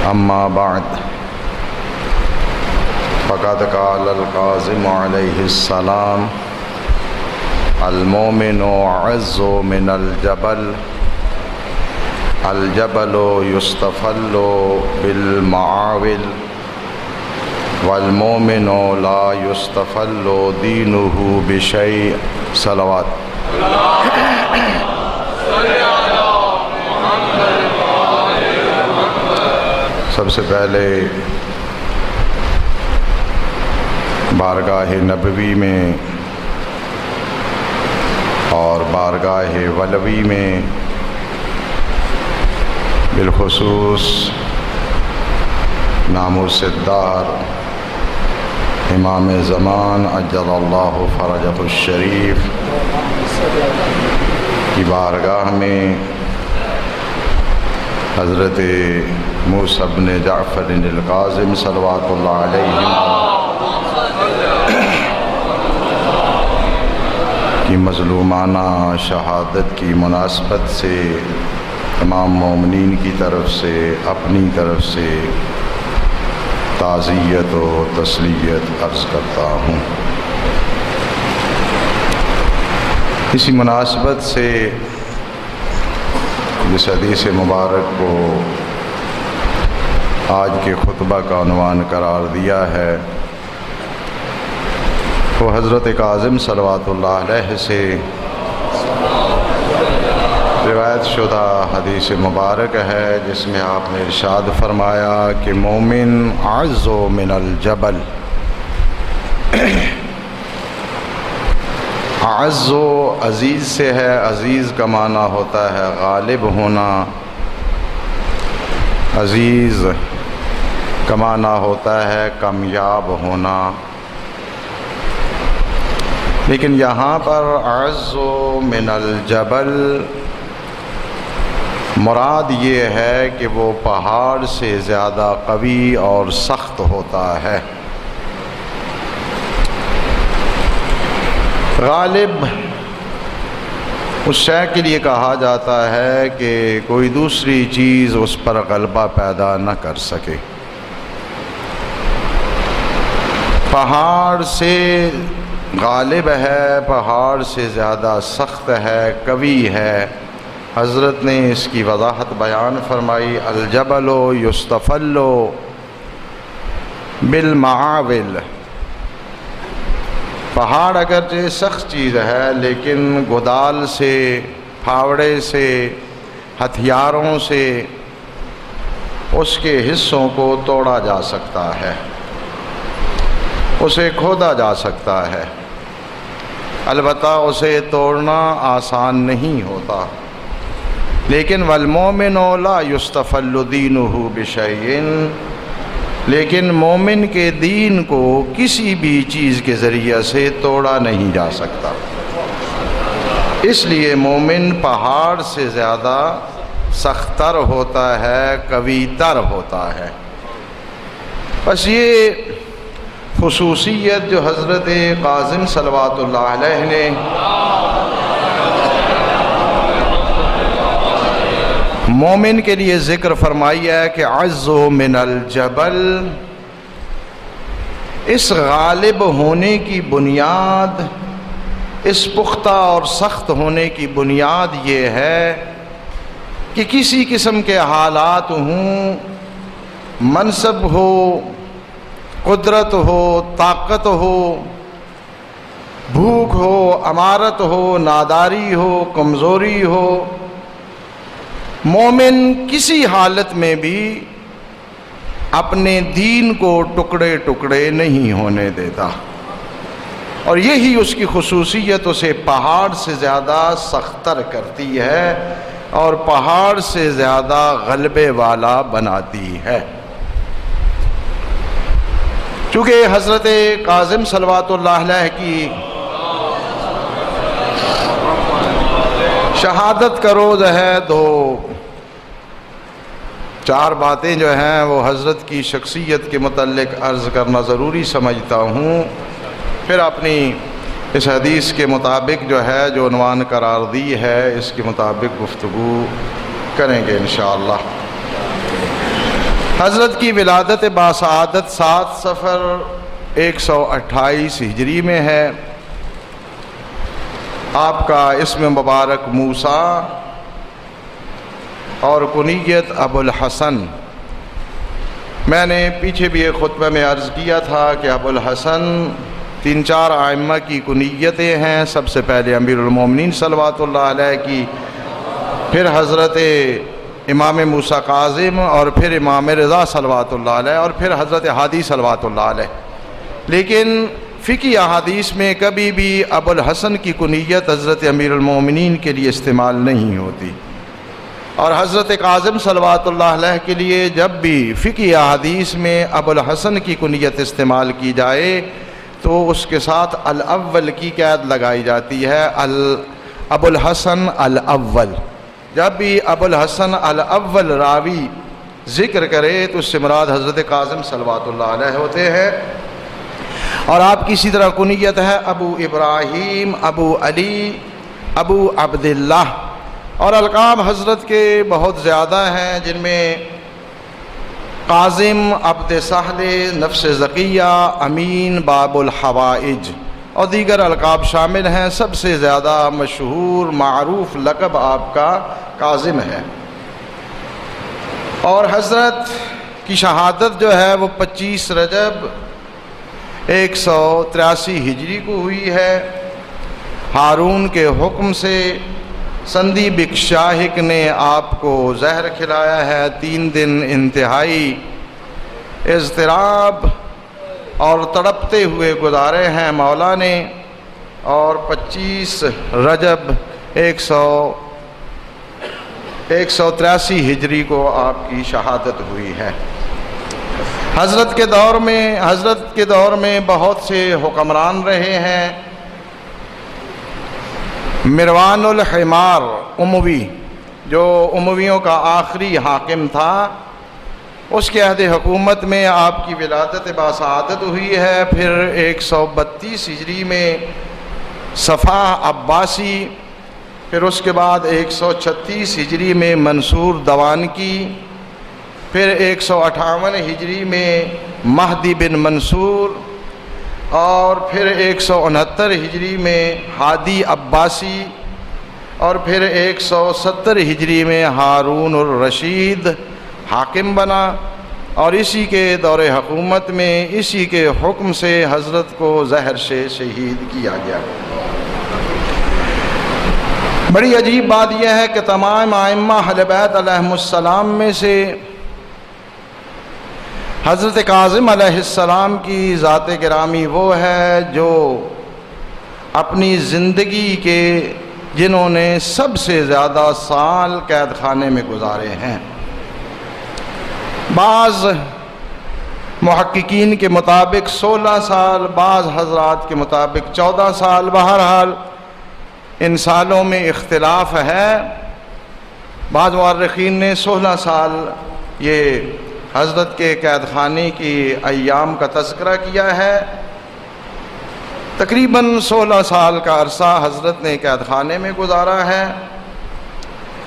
اما بعد فقد قال القاسم علیہ السلام المؤمن اعز من الجبل الجبل یستفل بالمعاول والمؤمن لا یستفل دینہ بشیء صلوات سب سے پہلے بارگاہ نبوی میں اور بارگاہ ولوی میں بالخصوص ناموس الدار امام زمان عجل اللہ فرجہ الشریف کی بارگاہ میں حضرت موسیٰ بن جعفر القاسم صلوات اللہ علیہ کی مظلومانہ شہادت کی مناسبت سے تمام مومنین کی طرف سے اپنی طرف سے تعزیت و تسلیت عرض کرتا ہوں۔ اسی مناسبت سے جس حدیث مبارک کو آج کے خطبہ کا عنوان قرار دیا ہے وہ حضرت کاظم صلوات اللہ علیہ سے روایت شدہ حدیث مبارک ہے جس میں آپ نے ارشاد فرمایا کہ مومن اعز من الجبل، اعز و عزیز سے ہے، عزیز کا معنی ہوتا ہے غالب ہونا، عزیز کا معنی ہوتا ہے کامیاب ہونا، لیکن یہاں پر اعز من الجبل مراد یہ ہے کہ وہ پہاڑ سے زیادہ قوی اور سخت ہوتا ہے۔ غالب اس شے کے لیے کہا جاتا ہے کہ کوئی دوسری چیز اس پر غلبہ پیدا نہ کر سکے۔ پہاڑ سے غالب ہے، پہاڑ سے زیادہ سخت ہے، قوی ہے۔ حضرت نے اس کی وضاحت بیان فرمائی، الجبل یستفل بالمعاول، پہاڑ اگرچہ سخت چیز ہے لیکن گدال سے، پھاوڑے سے، ہتھیاروں سے اس کے حصوں کو توڑا جا سکتا ہے، اسے کھودا جا سکتا ہے، البتہ اسے توڑنا آسان نہیں ہوتا۔ لیکن والمومن لا یستفل دینہ بشیء، لیکن مومن کے دین کو کسی بھی چیز کے ذریعے سے توڑا نہیں جا سکتا، اس لیے مومن پہاڑ سے زیادہ سخت تر ہوتا ہے، قوی تر ہوتا ہے۔ بس یہ خصوصیت جو حضرت کاظم صلوات اللہ علیہ نے مومن کے لیے ذکر فرمائی ہے کہ اعز من الجبل، اس غالب ہونے کی بنیاد، اس پختہ اور سخت ہونے کی بنیاد یہ ہے کہ کسی قسم کے حالات ہوں، منصب ہو، قدرت ہو، طاقت ہو، بھوک ہو، امارت ہو، ناداری ہو، کمزوری ہو، مومن کسی حالت میں بھی اپنے دین کو ٹکڑے ٹکڑے نہیں ہونے دیتا، اور یہی اس کی خصوصیت اسے پہاڑ سے زیادہ سختر کرتی ہے اور پہاڑ سے زیادہ غلبے والا بناتی ہے۔ چونکہ حضرت کاظم صلوات اللہ علیہ کی شہادت کا روز ہے تو چار باتیں جو ہیں وہ حضرت کی شخصیت کے متعلق عرض کرنا ضروری سمجھتا ہوں، پھر اپنی اس حدیث کے مطابق جو ہے جو عنوان قرار دی ہے اس کے مطابق گفتگو کریں گے انشاءاللہ۔ حضرت کی ولادت باسعادت 7 صفر 128 ہجری میں ہے۔ آپ کا اسم مبارک موسیٰ اور کنیت ابو الحسن۔ میں نے پیچھے بھی ایک خطبہ میں عرض کیا تھا کہ ابو الحسن 3-4 ائمہ کی کنیتیں ہیں۔ سب سے پہلے امیر المومنین صلوات اللہ علیہ کی، پھر حضرت امام موسیٰ کاظم، اور پھر امام رضا صلوات اللہ علیہ، اور پھر حضرت ہادی صلوات اللہ علیہ۔ لیکن فقہی احادیث میں کبھی بھی ابو الحسن کی کنیت حضرت امیر المومنین کے لیے استعمال نہیں ہوتی، اور حضرت کاظم صلوات اللہ علیہ کے لیے جب بھی فقہی احادیث میں ابو الحسن کی کنیت استعمال کی جائے تو اس کے ساتھ الاول کی قید لگائی جاتی ہے، ابو الحسن الاول۔ جب بھی ابو الحسن الاول راوی ذکر کرے تو اس سے مراد حضرت کاظم صلوات اللہ علیہ ہوتے ہیں۔ اور آپ کی اسی طرح کنیت ہے ابو ابراہیم، ابو علی، ابو عبداللہ، اور القاب حضرت کے بہت زیادہ ہیں، جن میں قاظم، عبد سہل، نفس زکیہ، امین، باب الحوائج اور دیگر القاب شامل ہیں۔ سب سے زیادہ مشہور معروف لقب آپ کا قاظم ہے۔ اور حضرت کی شہادت جو ہے وہ 25 رجب 183 ہجری کو ہوئی ہے۔ ہارون کے حکم سے سندی بکشاہک نے آپ کو زہر کھلایا ہے۔ 3 دن انتہائی اضطراب اور تڑپتے ہوئے گزارے ہیں مولا نے، اور 25 رجب 183 ہجری کو آپ کی شہادت ہوئی ہے۔ حضرت کے دور میں بہت سے حکمران رہے ہیں۔ مروان الحمار اموی، جو امویوں کا آخری حاکم تھا، اس کے عہد حکومت میں آپ کی ولادت باسعادت ہوئی ہے۔ پھر 132 ہجری میں صفاح عباسی، پھر اس کے بعد 136 ہجری میں منصور دوان کی، پھر 158 ہجری میں مہدی بن منصور، اور پھر 169 ہجری میں ہادی عباسی، اور پھر 170 ہجری میں ہارون الرشید حاکم بنا، اور اسی کے دور حکومت میں اسی کے حکم سے حضرت کو زہر سے شہید کیا گیا۔ بڑی عجیب بات یہ ہے کہ تمام ائمہ اہل بیت علیہم السلام میں سے حضرت کاظم علیہ السلام کی ذات گرامی وہ ہے جو اپنی زندگی کے جنہوں نے سب سے زیادہ سال قید خانے میں گزارے ہیں۔ بعض محققین کے مطابق 16 سال، بعض حضرات کے مطابق 14 سال، بہرحال ان سالوں میں اختلاف ہے۔ بعض مورخین نے 16 سال یہ حضرت کے قید خانے کی ایام کا تذکرہ کیا ہے۔ تقریباً 16 سال کا عرصہ حضرت نے قید خانے میں گزارا ہے۔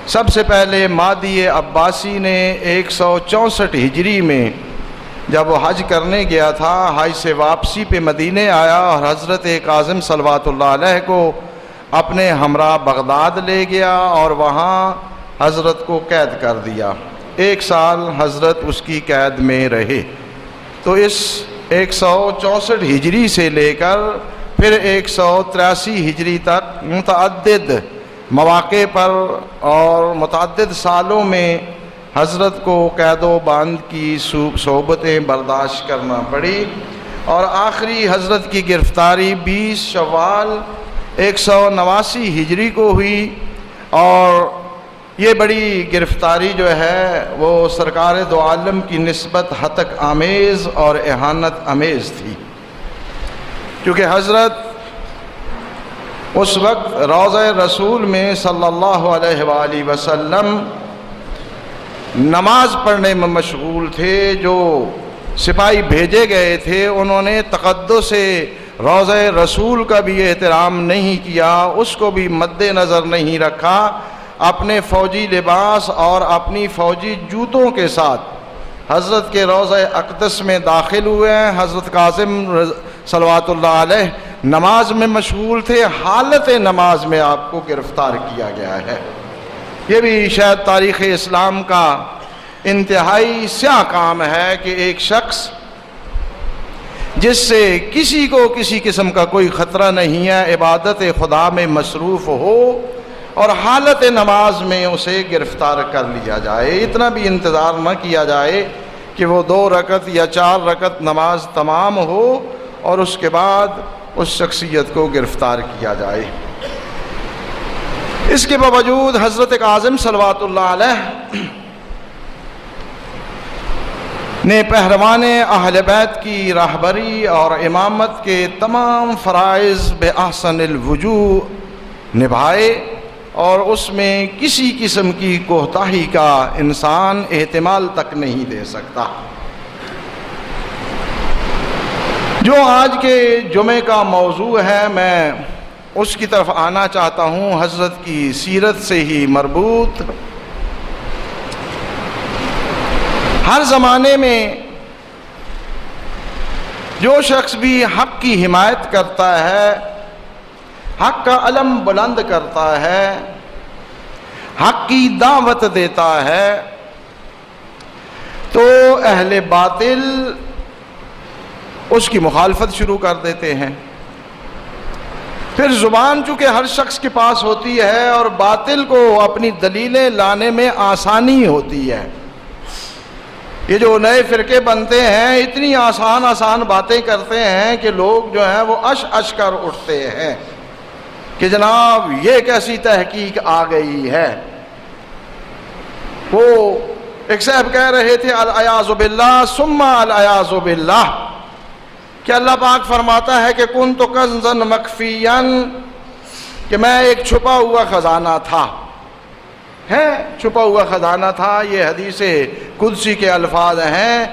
سب سے پہلے مادی عباسی نے 164 ہجری میں جب وہ حج کرنے گیا تھا، حج سے واپسی پہ مدینے آیا اور حضرت کاظم صلوات اللہ علیہ کو اپنے ہمراہ بغداد لے گیا اور وہاں حضرت کو قید کر دیا۔ 1 سال حضرت اس کی قید میں رہے۔ تو اس 164 ہجری سے لے کر پھر 183 ہجری تک متعدد مواقع پر اور متعدد سالوں میں حضرت کو قید و بند کی صحبتیں برداشت کرنا پڑی، اور آخری حضرت کی گرفتاری 20 شوال 189 ہجری کو ہوئی، اور یہ بڑی گرفتاری جو ہے وہ سرکار دو عالم کی نسبت ہتک آمیز اور اہانت آمیز تھی، کیونکہ حضرت اس وقت روضہ رسول میں صلی اللہ علیہ وآلہ وسلم نماز پڑھنے میں مشغول تھے۔ جو سپاہی بھیجے گئے تھے انہوں نے تقدس روضہ رسول کا بھی احترام نہیں کیا، اس کو بھی مد نظر نہیں رکھا، اپنے فوجی لباس اور اپنی فوجی جوتوں کے ساتھ حضرت کے روضہ اقدس میں داخل ہوئے ہیں. حضرت کاظم صلوات اللہ علیہ نماز میں مشغول تھے، حالت نماز میں آپ کو گرفتار کیا گیا ہے. یہ بھی شاید تاریخ اسلام کا انتہائی سیاہ کام ہے کہ ایک شخص جس سے کسی کو کسی قسم کا کوئی خطرہ نہیں ہے، عبادت خدا میں مصروف ہو اور حالت نماز میں اسے گرفتار کر لیا جائے. اتنا بھی انتظار نہ کیا جائے کہ وہ 2 رکعت یا 4 رکعت نماز تمام ہو اور اس کے بعد اس شخصیت کو گرفتار کیا جائے. اس کے باوجود حضرت کاظم صلوات اللہ علیہ نے پہلوان اہل بیت کی راہبری اور امامت کے تمام فرائض بے احسن الوجوہ نبھائے، اور اس میں کسی قسم کی کوتاہی کا انسان احتمال تک نہیں دے سکتا. جو آج کے جمعے کا موضوع ہے، میں اس کی طرف آنا چاہتا ہوں، حضرت کی سیرت سے ہی مربوط. ہر زمانے میں جو شخص بھی حق کی حمایت کرتا ہے، حق کا علم بلند کرتا ہے، حق کی دعوت دیتا ہے، تو اہل باطل اس کی مخالفت شروع کر دیتے ہیں. پھر زبان چونکہ ہر شخص کے پاس ہوتی ہے اور باطل کو اپنی دلیلیں لانے میں آسانی ہوتی ہے. یہ جو نئے فرقے بنتے ہیں اتنی آسان باتیں کرتے ہیں کہ لوگ جو ہیں وہ اش کر اٹھتے ہیں کہ جناب یہ کیسی تحقیق آ گئی ہے. وہ ایک صاحب کہہ رہے تھے العیاذ باللہ ثم العیاذ باللہ، کہ اللہ پاک فرماتا ہے کہ کنت کنزا مخفیا، کہ میں ایک چھپا ہوا خزانہ تھا. ہے چھپا ہوا خزانہ تھا، یہ حدیث قدسی کے الفاظ ہیں.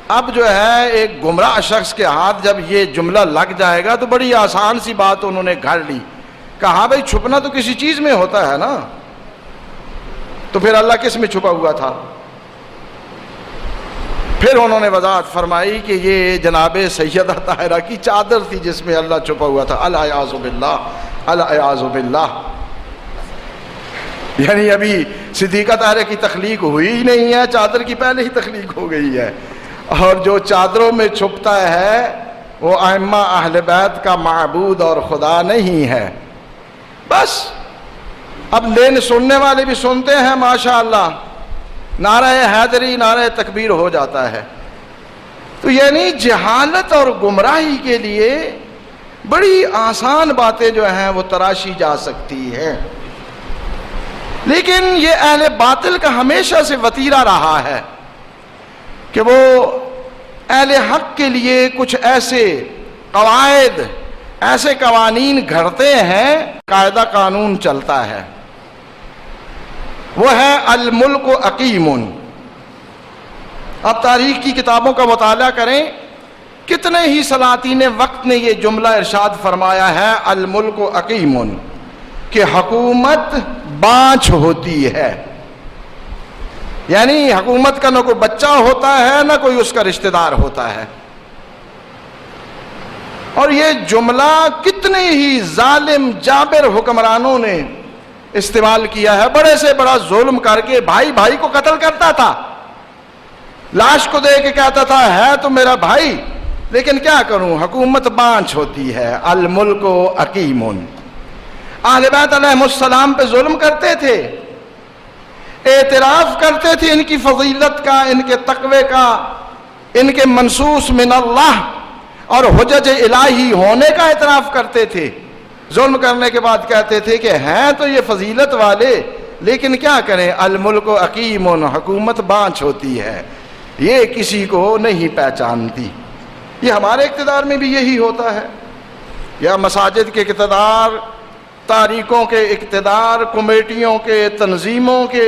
اب جو ہے ایک گمراہ شخص کے ہاتھ جب یہ جملہ لگ جائے گا تو بڑی آسان سی بات انہوں نے گھڑ لی. کہا بھائی چھپنا تو کسی چیز میں ہوتا ہے نا، تو پھر اللہ کس میں چھپا ہوا تھا؟ پھر انہوں نے وضاحت فرمائی کہ یہ جناب سیدہ طاہرہ کی چادر تھی جس میں اللہ چھپا ہوا تھا. العیاذ باللہ العیاذ باللہ. یعنی ابھی صدیقہ طاہرہ کی تخلیق ہوئی ہی نہیں ہے، چادر کی پہلے ہی تخلیق ہو گئی ہے. اور جو چادروں میں چھپتا ہے وہ ائمہ اہل بیت کا معبود اور خدا نہیں ہے. بس اب لین سننے والے بھی سنتے ہیں ماشاءاللہ، نعرہ حیدری نعرہ تکبیر ہو جاتا ہے. تو یعنی جہالت اور گمراہی کے لیے بڑی آسان باتیں جو ہیں وہ تراشی جا سکتی ہیں. لیکن یہ اہل باطل کا ہمیشہ سے وتیرہ رہا ہے کہ وہ اہل حق کے لیے کچھ ایسے قواعد، ایسے قوانین گھڑتے ہیں. قاعدہ قانون چلتا ہے، وہ ہے الملک عقیم. اب تاریخ کی کتابوں کا مطالعہ کریں، کتنے ہی سلاطین وقت نے یہ جملہ ارشاد فرمایا ہے الملک عقیم، کہ حکومت بانچ ہوتی ہے. یعنی حکومت کا نہ کوئی بچہ ہوتا ہے نہ کوئی اس کا رشتہ دار ہوتا ہے. اور یہ جملہ کتنے ہی ظالم جابر حکمرانوں نے استعمال کیا ہے. بڑے سے بڑا ظلم کر کے بھائی بھائی کو قتل کرتا تھا، لاش کو دے کے کہتا تھا ہے تو میرا بھائی، لیکن کیا کروں حکومت بانچ ہوتی ہے. الملک عقیم. اہل بیت علیہ السلام پہ ظلم کرتے تھے، اعتراف کرتے تھے ان کی فضیلت کا، ان کے تقوی کا، ان کے منصوص من اللہ اور حجج الہی ہونے کا اعتراف کرتے تھے. ظلم کرنے کے بعد کہتے تھے کہ ہیں تو یہ فضیلت والے، لیکن کیا کریں الملک عقیم، حکومت بانچ ہوتی ہے، یہ کسی کو نہیں پہچانتی. یہ ہمارے اقتدار میں بھی یہی ہوتا ہے، یا مساجد کے اقتدار، تاریخوں کے اقتدار، کمیٹیوں کے، تنظیموں کے.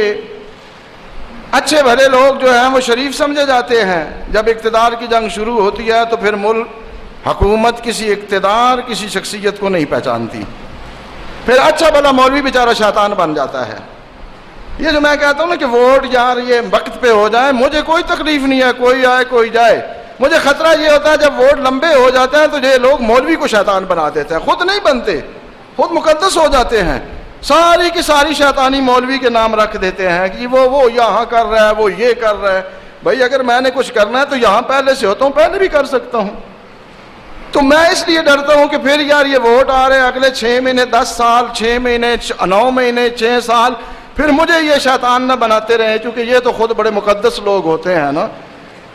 اچھے بھلے لوگ جو ہیں وہ شریف سمجھے جاتے ہیں. جب اقتدار کی جنگ شروع ہوتی ہے تو پھر ملک، حکومت کسی اقتدار، کسی شخصیت کو نہیں پہچانتی. پھر اچھا بھلا مولوی بیچارہ شیطان بن جاتا ہے. یہ جو میں کہتا ہوں نا کہ ووٹ یار یہ وقت پہ ہو جائے، مجھے کوئی تکلیف نہیں ہے، کوئی آئے کوئی جائے. مجھے خطرہ یہ ہوتا ہے جب ووٹ لمبے ہو جاتے ہیں تو یہ لوگ مولوی کو شیطان بنا دیتے ہیں. خود نہیں بنتے، خود مقدس ہو جاتے ہیں. ساری کی ساری شیطانی مولوی کے نام رکھ دیتے ہیں کہ وہ یہاں کر رہا ہے، وہ یہ کر رہا ہے. بھائی اگر میں نے کچھ کرنا ہے تو یہاں پہلے سے ہوتا ہوں، پہلے بھی کر سکتا ہوں. تو میں اس لیے ڈرتا ہوں کہ پھر یار یہ ووٹ آ رہے ہیں اگلے 6 مہینے 10 سال 6 مہینے 9 مہینے 6 سال، پھر مجھے یہ شیطان نہ بناتے رہے، کیونکہ یہ تو خود بڑے مقدس لوگ ہوتے ہیں نا،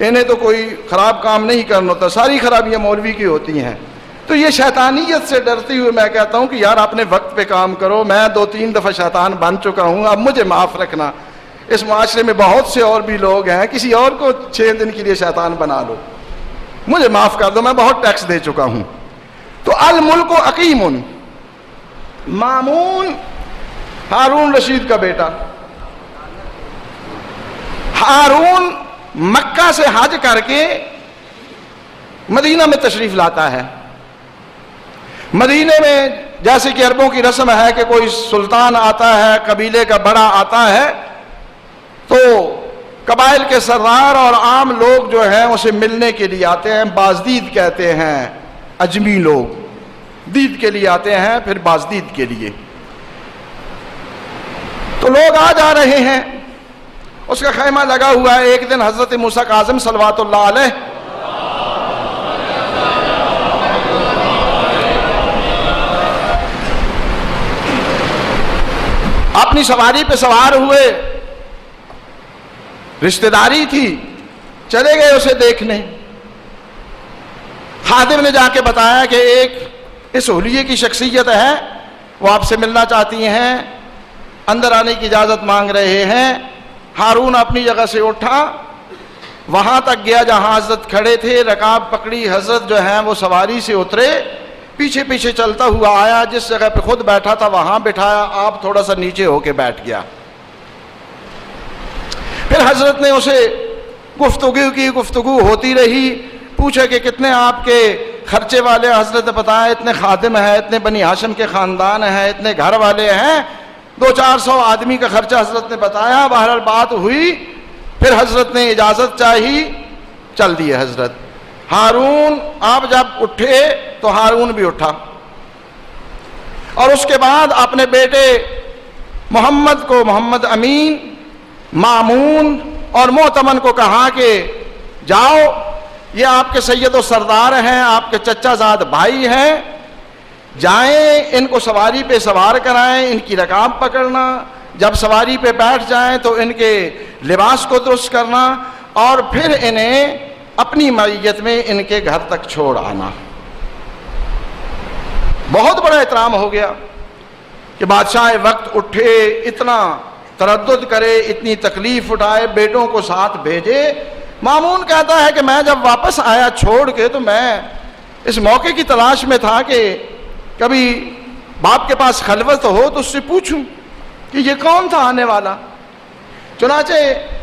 انہیں تو کوئی خراب کام نہیں کرنا ہوتا، ساری خرابیاں مولوی کی ہوتی ہیں. تو یہ شیطانیت سے ڈرتے ہوئے میں کہتا ہوں کہ یار اپنے وقت پہ کام کرو. میں 2-3 دفعہ شیطان بن چکا ہوں، اب مجھے معاف رکھنا. اس معاشرے میں بہت سے اور بھی لوگ ہیں، کسی اور کو 6 دن کے لیے شیطان بنا لو، مجھے معاف کر دو، میں بہت ٹیکس دے چکا ہوں. تو الملک عقیم، مامون ہارون رشید کا بیٹا. ہارون مکہ سے حج کر کے مدینہ میں تشریف لاتا ہے. مدینے میں جیسے کہ عربوں کی رسم ہے کہ کوئی سلطان آتا ہے، قبیلے کا بڑا آتا ہے، تو قبائل کے سردار اور عام لوگ جو ہیں اسے ملنے کے لیے آتے ہیں. بازدید کہتے ہیں اجمی لوگ، دید کے لیے آتے ہیں، پھر بازدید کے لیے. تو لوگ آ جا رہے ہیں، اس کا خیمہ لگا ہوا ہے. ایک دن حضرت موسیٰ کاظم صلوات اللہ علیہ اپنی سواری پہ سوار ہوئے، رشتہ داری تھی، چلے گئے اسے دیکھنے. خادم نے جا کے بتایا کہ ایک اس حلیے کی شخصیت ہے، وہ آپ سے ملنا چاہتی ہیں، اندر آنے کی اجازت مانگ رہے ہیں. ہارون اپنی جگہ سے اٹھا، وہاں تک گیا جہاں حضرت کھڑے تھے، رکاب پکڑی، حضرت جو ہیں وہ سواری سے اترے، پیچھے پیچھے چلتا ہوا آیا، جس جگہ پہ خود بیٹھا تھا وہاں بٹھایا، آپ تھوڑا سا نیچے ہو کے بیٹھ گیا. پھر حضرت نے اسے گفتگو کی، گفتگو ہوتی رہی. پوچھا کہ کتنے آپ کے خرچے والے؟ حضرت نے بتایا اتنے خادم ہیں، اتنے بنی ہاشم کے خاندان ہیں، اتنے گھر والے ہیں، 200-400 آدمی کا خرچہ حضرت نے بتایا. بہرحال بات ہوئی، پھر حضرت نے اجازت چاہی، چل دیے حضرت. ہارون آپ جب اٹھے تو ہارون بھی اٹھا، اور اس کے بعد اپنے بیٹے محمد کو، محمد امین، مامون اور معتمن کو کہا کہ جاؤ، یہ آپ کے سید و سردار ہیں، آپ کے چچا زاد بھائی ہیں، جائیں ان کو سواری پہ سوار کرائیں، ان کی رکاب پکڑنا، جب سواری پہ بیٹھ جائیں تو ان کے لباس کو درست کرنا، اور پھر انہیں اپنی معیت میں ان کے گھر تک چھوڑ آنا. بہت بڑا احترام ہو گیا کہ بادشاہ وقت اٹھے، اتنا تردد کرے، اتنی تکلیف اٹھائے، بیٹوں کو ساتھ بھیجے. مامون کہتا ہے کہ میں جب واپس آیا چھوڑ کے تو میں اس موقع کی تلاش میں تھا کہ کبھی باپ کے پاس خلوت ہو تو اس سے پوچھوں کہ یہ کون تھا آنے والا. چنانچہ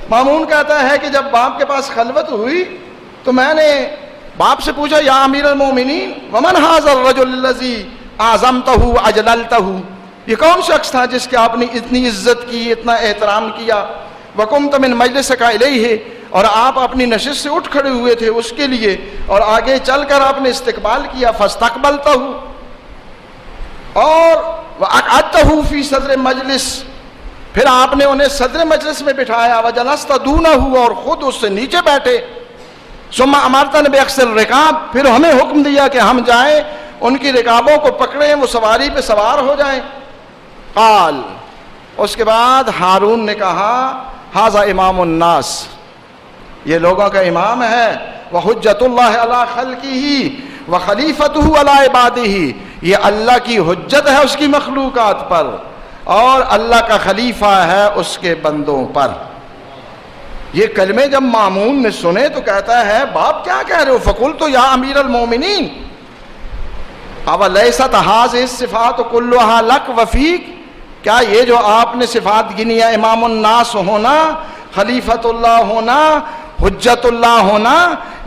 مامون کہتا ہے کہ جب باپ کے پاس خلوت ہوئی تو میں نے باپ سے پوچھا، یا امیر المومنین ومن ھذا الرجل الذی اعظمتہ اجللتہ، یہ کون شخص تھا جس کی آپ نے اتنی عزت کی، اتنا احترام کیا. وقمت من مجلسک الیہ، اور آپ اپنی نشست سے اٹھ کھڑے ہوئے تھے اس کے لیے، اور آگے چل کر آپ نے استقبال کیا. فاستقبلتہ، اور وأقعدتہ فی صدر مجلس، پھر آپ نے انہیں صدر مجلس میں بٹھایا. وجلست دونہ، اور خود اس سے نیچے بیٹھے. ثم امرتنا بأخذ الرکاب، پھر ہمیں حکم دیا کہ ہم جائیں ان کی رکابوں کو پکڑیں، وہ سواری پہ سوار ہو جائیں. قال، اس کے بعد ہارون نے کہا، ھذا امام الناس، یہ لوگوں کا امام ہے. وحجت اللہ علی خلقہ وخلیفتہ علی عبادہ، یہ اللہ کی حجت ہے اس کی مخلوقات پر، اور اللہ کا خلیفہ ہے اس کے بندوں پر. یہ کلمے جب مامون نے سنے تو کہتا ہے، باپ کیا کہہ رہے ہو؟ فقلت یا امیر المومنین اولیست ھذہ الصفات کلھا لک وفیک، کیا یہ جو آپ نے صفات گنی ہے، امام الناس ہونا، خلیفۃ اللہ ہونا، حجت اللہ ہونا،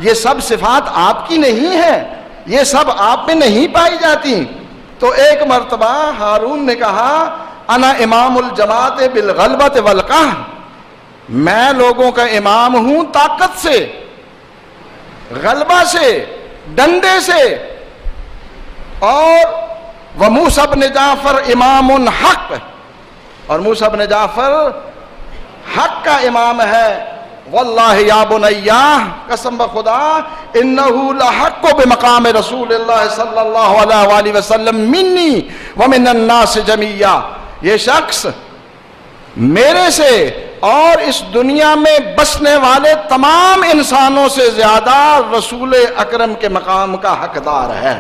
یہ سب صفات آپ کی نہیں ہیں، یہ سب آپ میں نہیں پائی جاتی؟ تو ایک مرتبہ ہارون نے کہا انا امام الجماعت بالغلبۃ والقہر، میں لوگوں کا امام ہوں طاقت سے، غلبہ سے، ڈنڈے سے، اور وموسیٰ بن جعفر امام حق، اور موسیٰ بن جعفر حق کا امام ہے۔ واللہ یا بنیہ، قسم بخدا، انہ لحق بمقام رسول اللہ صلی اللہ علیہ وآلہ وسلم منی ومن الناس جمیعا، یہ شخص میرے سے اور اس دنیا میں بسنے والے تمام انسانوں سے زیادہ رسول اکرم کے مقام کا حقدار ہے۔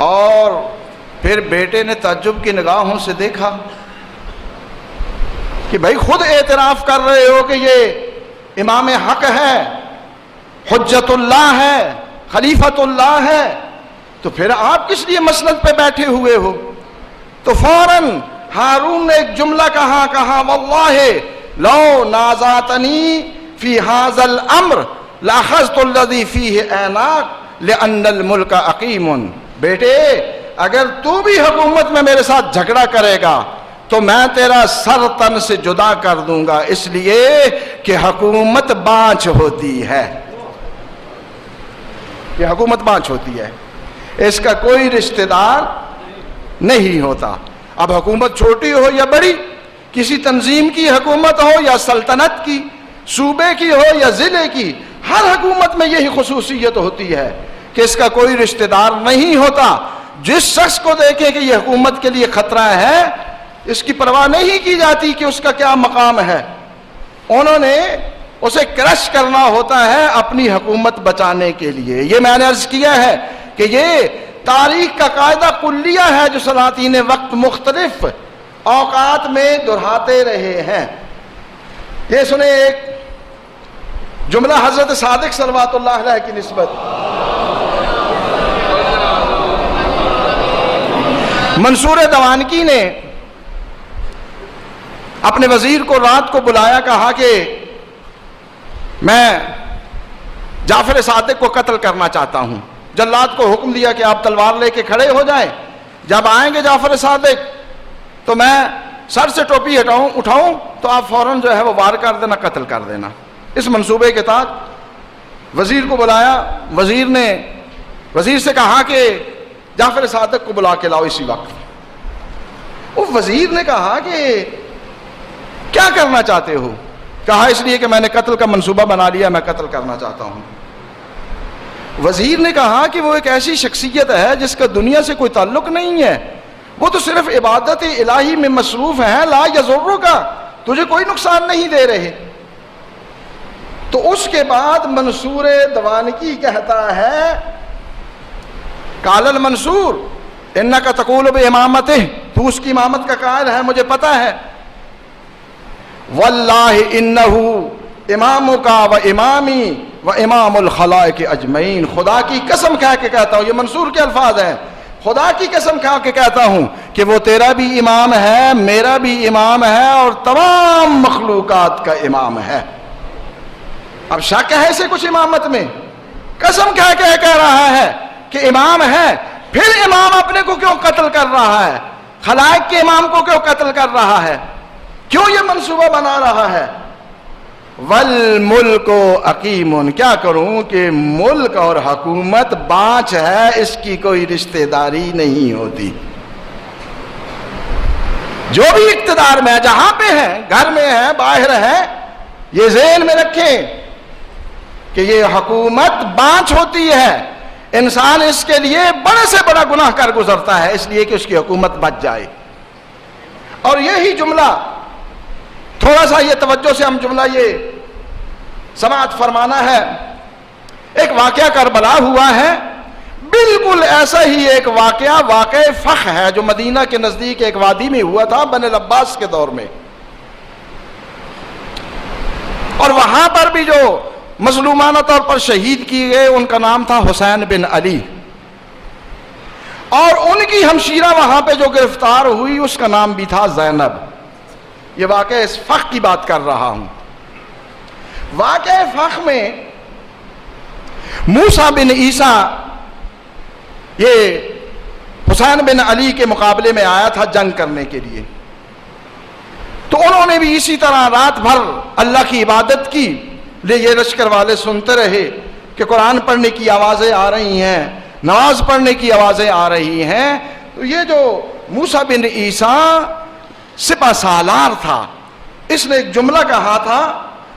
اور پھر بیٹے نے تعجب کی نگاہوں سے دیکھا کہ بھائی خود اعتراف کر رہے ہو کہ یہ امام حق ہے، حجت اللہ ہے، خلیفۃ اللہ ہے، تو پھر آپ کس لیے مسند پہ بیٹھے ہوئے ہو؟ تو فوراً ہارون نے ایک جملہ کہا واللہ لو نازعتنی فی ھذا الامر لاخذت الذی فیہ عناق لان الملک عقیم۔ بیٹے اگر تو بھی حکومت میں میرے ساتھ جھگڑا کرے گا تو میں تیرا سر تن سے جدا کر دوں گا، اس لیے کہ حکومت بانچ ہوتی ہے، یہ حکومت بانچ ہوتی ہے، اس کا کوئی رشتہ دار نہیں ہوتا۔ اب حکومت چھوٹی ہو یا بڑی، کسی تنظیم کی حکومت ہو یا سلطنت کی، صوبے کی ہو یا ضلع کی، ہر حکومت میں یہی خصوصیت ہوتی ہے کہ اس کا کوئی رشتہ دار نہیں ہوتا۔ جس شخص کو دیکھیں کہ یہ حکومت کے لیے خطرہ ہے، اس کی پرواہ نہیں کی جاتی کہ اس کا کیا مقام ہے، انہوں نے اسے کرش کرنا ہوتا ہے اپنی حکومت بچانے کے لیے۔ یہ میں نے عرض کیا ہے کہ یہ تاریخ کا قاعدہ کلیہ ہے جو سلاطین وقت مختلف اوقات میں دہراتے رہے ہیں۔ یہ سنیں ایک جملہ حضرت صادق صلوات اللہ علیہ کی نسبت۔ منصور دوانکی نے اپنے وزیر کو رات کو بلایا، کہا کہ میں جعفر صادق کو قتل کرنا چاہتا ہوں۔ جلاد کو حکم دیا کہ آپ تلوار لے کے کھڑے ہو جائیں، جب آئیں گے جعفر صادق تو میں سر سے ٹوپی اٹھاؤں تو آپ فوراً جو ہے وہ وار کر دینا، قتل کر دینا۔ اس منصوبے کے تحت وزیر کو بلایا، وزیر نے وزیر سے کہا کہ جعفر صادق کو بلا کے لاؤ اسی وقت۔ وہ وزیر نے کہا کہ کیا کرنا چاہتے ہو؟ کہا اس لیے کہ میں نے قتل کا منصوبہ بنا لیا، میں قتل کرنا چاہتا ہوں۔ وزیر نے کہا کہ وہ ایک ایسی شخصیت ہے جس کا دنیا سے کوئی تعلق نہیں ہے، وہ تو صرف عبادت الہی میں مصروف ہے، لا یضرک کا تجھے کوئی نقصان نہیں دے رہے۔ تو اس کے بعد منصور دوانکی کہتا ہے قال المنصور انک تقول بامامتہ، تو اس کی امامت کا قائل ہے، مجھے پتہ ہے۔ واللہ انہ امامک و امامی و امام الخلائق اجمعین، خدا کی قسم کھا کے کہتا ہوں، یہ منصور کے الفاظ ہیں، خدا کی قسم کھا کے کہتا ہوں کہ وہ تیرا بھی امام ہے، میرا بھی امام ہے، اور تمام مخلوقات کا امام ہے۔ اب شک ہے اسے کچھ امامت میں؟ قسم کھا کے کہہ رہا ہے کہ امام ہے، پھر امام اپنے کو کیوں قتل کر رہا ہے؟ خلائق کے امام کو کیوں قتل کر رہا ہے؟ کیوں یہ منصوبہ بنا رہا ہے؟ والملک عقیم، کیا کروں کہ ملک اور حکومت بانچ ہے، اس کی کوئی رشتہ داری نہیں ہوتی۔ جو بھی اقتدار میں ہے، جہاں پہ ہے، گھر میں ہے، باہر ہے، یہ ذہن میں رکھیں کہ یہ حکومت بانچ ہوتی ہے، انسان اس کے لیے بڑے سے بڑا گناہ کر گزرتا ہے اس لیے کہ اس کی حکومت بچ جائے۔ اور یہی جملہ تھوڑا سا یہ توجہ سے ہم جملہ یہ سماعت فرمانا ہے، ایک واقعہ کربلا ہوا ہے، بالکل ایسا ہی ایک واقعہ فخ ہے جو مدینہ کے نزدیک ایک وادی میں ہوا تھا بن العباس کے دور میں، اور وہاں پر بھی جو مظلومانہ طور پر شہید کیے گئے ان کا نام تھا حسین بن علی، اور ان کی ہمشیرہ وہاں پہ جو گرفتار ہوئی اس کا نام بھی تھا زینب۔ یہ واقعہ اس فخ کی بات کر رہا ہوں۔ واقعہ فخ میں موسیٰ بن عیسیٰ یہ حسین بن علی کے مقابلے میں آیا تھا جنگ کرنے کے لیے، تو انہوں نے بھی اسی طرح رات بھر اللہ کی عبادت کی، یہ لشکر والے سنتے رہے کہ قرآن پڑھنے کی آوازیں آ رہی ہیں، نماز پڑھنے کی آوازیں آ رہی ہیں۔ تو یہ جو موسیٰ بن عیسیٰ سپہ سالار تھا، اس نے ایک جملہ کہا تھا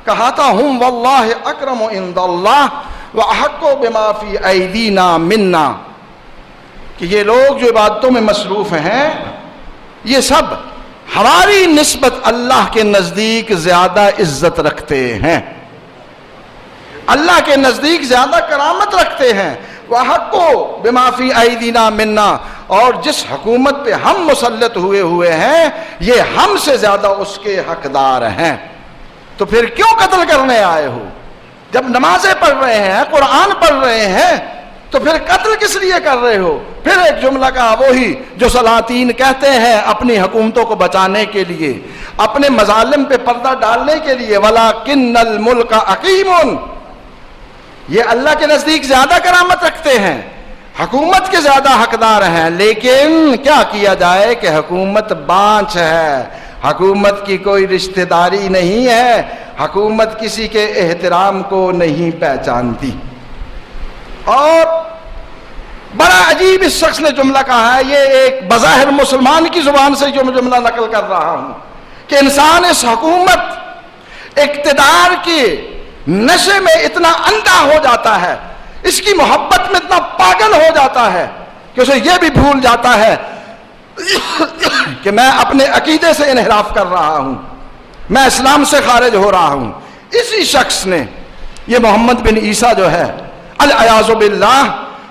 ہم واللہ اکرم عند اللہ واحق بما فی ایدینا منا، کہ یہ لوگ جو عبادتوں میں مصروف ہیں یہ سب ہماری نسبت اللہ کے نزدیک زیادہ عزت رکھتے ہیں، اللہ کے نزدیک زیادہ کرامت رکھتے ہیں۔ وَحَقُّ بِمَا فِي أَيْدِينَا مِنَّا، اور جس حکومت پہ ہم مسلط ہوئے ہیں یہ ہم سے زیادہ اس کے حقدار ہیں۔ تو پھر کیوں قتل کرنے آئے ہو؟ جب نمازیں پڑھ رہے ہیں، قرآن پڑھ رہے ہیں، تو پھر قتل کس لیے کر رہے ہو؟ پھر ایک جملہ کہا، وہی جو سلاطین کہتے ہیں اپنی حکومتوں کو بچانے کے لیے، اپنے مظالم پہ پردہ ڈالنے کے لیے، وَلَكِنَّ الْمُلْكَ حَقِيمٌ، یہ اللہ کے نزدیک زیادہ کرامت رکھتے ہیں، حکومت کے زیادہ حقدار ہیں، لیکن کیا کیا جائے کہ حکومت بانچ ہے، حکومت کی کوئی رشتہ داری نہیں ہے، حکومت کسی کے احترام کو نہیں پہچانتی۔ اور بڑا عجیب اس شخص نے جملہ کہا ہے، یہ ایک بظاہر مسلمان کی زبان سے جو جملہ نقل کر رہا ہوں، کہ انسان اس حکومت اقتدار کے نشے میں اتنا اندھا ہو جاتا ہے، اس کی محبت میں اتنا پاگل ہو جاتا ہے کہ اسے یہ بھی بھول جاتا ہے کہ میں اپنے عقیدے سے انحراف کر رہا ہوں، میں اسلام سے خارج ہو رہا ہوں۔ اسی شخص نے، یہ محمد بن عیسیٰ جو ہے العیاذ باللہ،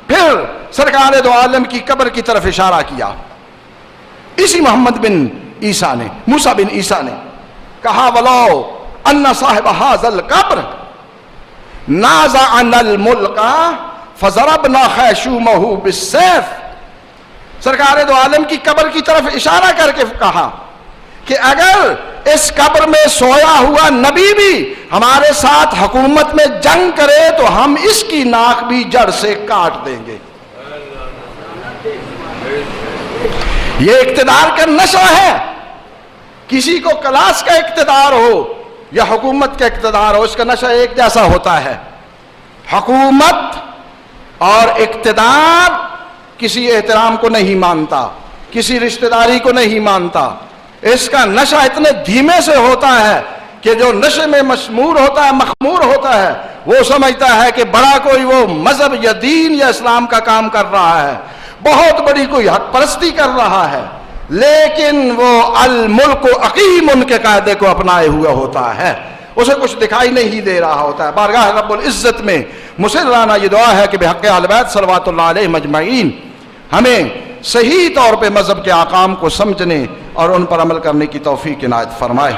پھر سرکار دو عالم کی قبر کی طرف اشارہ کیا۔ اسی محمد بن عیسیٰ نے، موسیٰ بن عیسیٰ نے کہا، وَلَوْ أَنَّ صَاحِبَ هَذَا الْقَبْرِ نَازَعَنَا الْمُلْكَ فَضَرَبْنَا خَيْشُومَهُ بِالسَّيْفِ، سرکار دو عالم کی قبر کی طرف اشارہ کر کے کہا کہ اگر اس قبر میں سویا ہوا نبی بھی ہمارے ساتھ حکومت میں جنگ کرے تو ہم اس کی ناک بھی جڑ سے کاٹ دیں گے۔ یہ اقتدار کا نشہ ہے، کسی کو کلاس کا اقتدار ہو یا حکومت کا اقتدار ہو، اس کا نشہ ایک جیسا ہوتا ہے۔ حکومت اور اقتدار کسی احترام کو نہیں مانتا، کسی رشتہ داری کو نہیں مانتا، اس کا نشہ اتنے دھیمے سے ہوتا ہے کہ جو نشے میں مشمور ہوتا ہے، مخمور ہوتا ہے، وہ سمجھتا ہے کہ بڑا کوئی وہ مذہب یا دین یا اسلام کا کام کر رہا ہے، بہت بڑی کوئی حق پرستی کر رہا ہے، لیکن وہ الملک حقیم کے قاعدے کو اپنائے ہوئے ہوتا ہے، اسے کچھ دکھائی نہیں دے رہا ہوتا ہے۔ بارگاہ رب العزت میں مسررانہ یہ دعا ہے کہ بحق اہل بیت صلوات اللہ علیہ مجمعین ہمیں صحیح طور پہ مذہب کے احکام کو سمجھنے اور ان پر عمل کرنے کی توفیق عنایت فرمائے۔